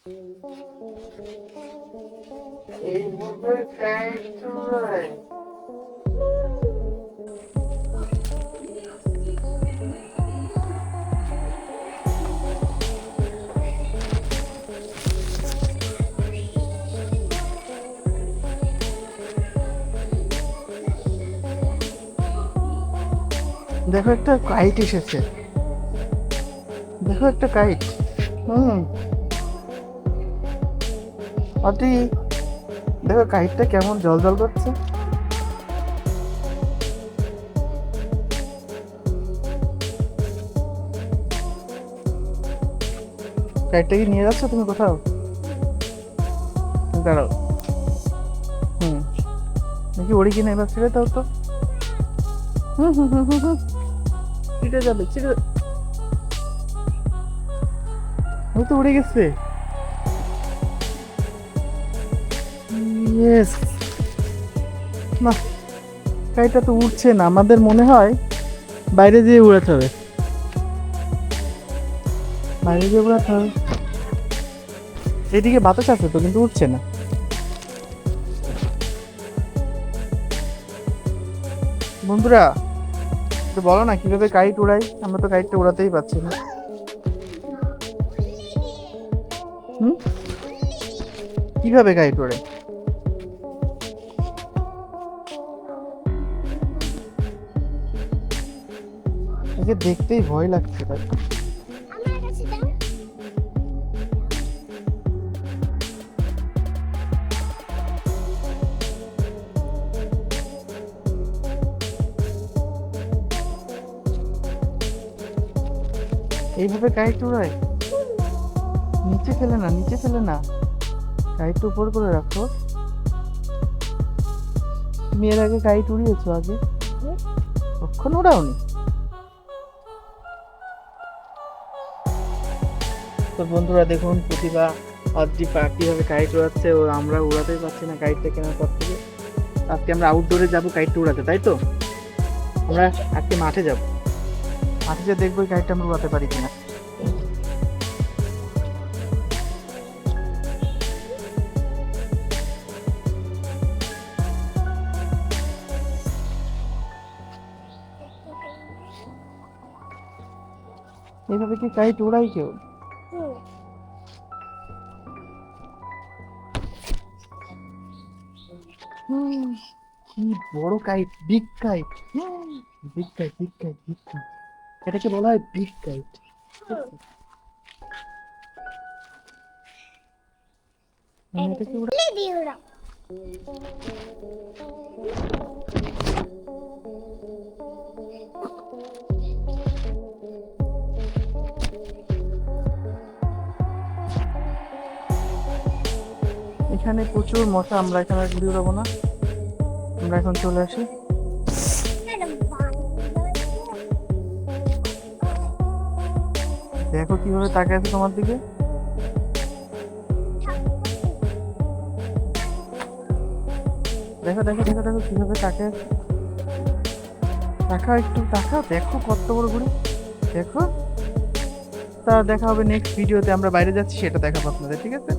দেখো একটা কাইট এসেছে, দেখো একটা কাইট। অতি দেখো কাইটটা কেমন জল জল করছে। কাইটটা কি নিয়ে যাচ্ছ তুমি কোথাও? দাঁড়াও, দেখি ওড়ি কিনে এবার ছেড়ে দাও তো। ছিটে যাবে, ছিটে ওই তো উড়ে গেছে। ইয়েস, না কাইটটা তো উড়ছে না, আমাদের মনে হয় বাইরে যেয়ে উড়াতে হবে, বাইরে যেয়ে উড়াতে হবে। এইদিকে বাতাস আছে তো, কিন্তু উঠছে না। বন্ধুরা তো বলো না কিভাবে কাইট উড়াই, আমরা তো কাইটটা উড়াতেই পারছি না। কিভাবে কাইট উড়ে? একে দেখতেই ভয় লাগছে তাই। এইভাবে কাইট উড়ায়? নিচে ফেলে না, নিচে ফেলে না, কাইটটা উপর করে রাখো। তুমি এর আগে কাইট উড়িয়েছো আগে? কখনো উড়াওনি? তো বন্ধুরা দেখুন প্রতিভা আজকে কিভাবে কাইট উড়াচ্ছে, ও আমরা উড়াতেই পারছি না কাইটটা কেনার পর থেকে। আজকে আমরা আউটডোরে যাবো কাইটটা উড়াতে, তাই তো? আমরা আজকে মাঠে যাব, মাঠে যে দেখবো কাইটটা আমরা উড়াতে পারি কিনা। এইভাবে কি কাইট উড়াই কেউ? কি বড় kite, big kite, big kite, big kite, big kite. এটাকে বলা হয় বিগ কাইট। এটাকে উড়া এখানে প্রচুর মশা, আমরা এখানে ঘুরে উড়াবো না, আমরা এখন চলে আসি। দেখো কিভাবে তাকিয়ে আছে তোমার দিকে। দেখো দেখো দেখো দেখো কিভাবে তাকিয়ে আছে। তাকাও একটু, তাকাও, দেখো কত বড় ঘুড়ি, দেখো। তা দেখা হবে নেক্সট ভিডিওতে, আমরা বাইরে যাচ্ছি সেটা দেখাবো আপনাদের, ঠিক আছে?